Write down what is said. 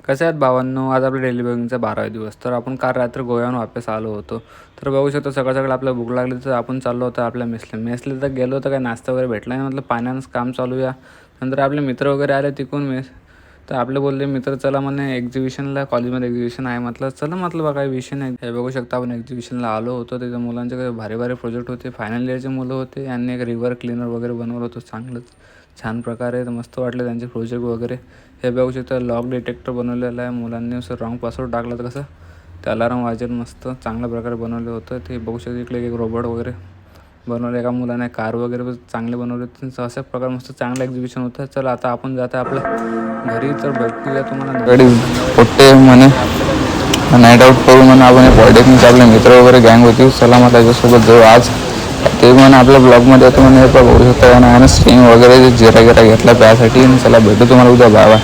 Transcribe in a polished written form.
कसे आहेत भावांनो, आज आपल्या डेली ब्लॉगिंगचा 12वा दिवस. तर आपण काल रात्री गोव्याहून वापस आलो होतो. तर बघू शकतो सकाळ सकाळ आपल्याला भूक लागली तर आपण चाललो होतो आपल्या मेसला तर गेलो तर काही नाश्ता वगैरे भेटला नाही. म्हटलं पाण्यानंच काम चालूया. नंतर आपले मित्र वगैरे आले तिकून मेस, तर आपले बोलले मित्र चला म्हणे एक्झिबिशनला, कॉलेजमध्ये एक्झिबिशन आहे. म्हटलं चला, म्हटलं बघा काही विषय नाही. हे बघू शकता आपण एक्झिबिशनला आलो होतो. तिथं मुलांचे काही भारी भारी प्रोजेक्ट होते. फायनल इयरचे मुलं होते. यांनी एक रिव्हर क्लीनर वगैरे बनवलं होतं चांगलंच छान प्रकारे. तर मस्त वाटलं त्यांचे प्रोजेक्ट वगैरे. हे बघू शकता लॉक डिटेक्टर बनवलेलं आहे मुलांनी. असं रॉंग पासवर्ड टाकलं तर कसं ते अलाराम वाजेल. मस्त चांगल्या प्रकारे बनवलं होतं. ते बघू शकता इकडे एक रोबोट वगैरे बनवलं. एका मुलाने कार वगैरे पण चांगले बनवले. त्यांचं अशा प्रकारे मस्त चांगलं एक्झिबिशन होतं. चला आता आपण जाता आपल्या घरी, तर बघूया तुम्हाला होते म्हणे नाईट आऊट करू म्हणून आपण पॉलिटेक्निकचे आपले मित्र वगैरे गँग होती. चला मला त्याच्यासोबत जाऊ आज. ते म्हणून आपल्या ब्लॉगमध्ये येतो म्हणे. बघू शकता आणि स्ट्रिंग वगैरे जिरा गिरा घेतला त्यासाठी. चला भेटू तुम्हाला उद्या. बाय.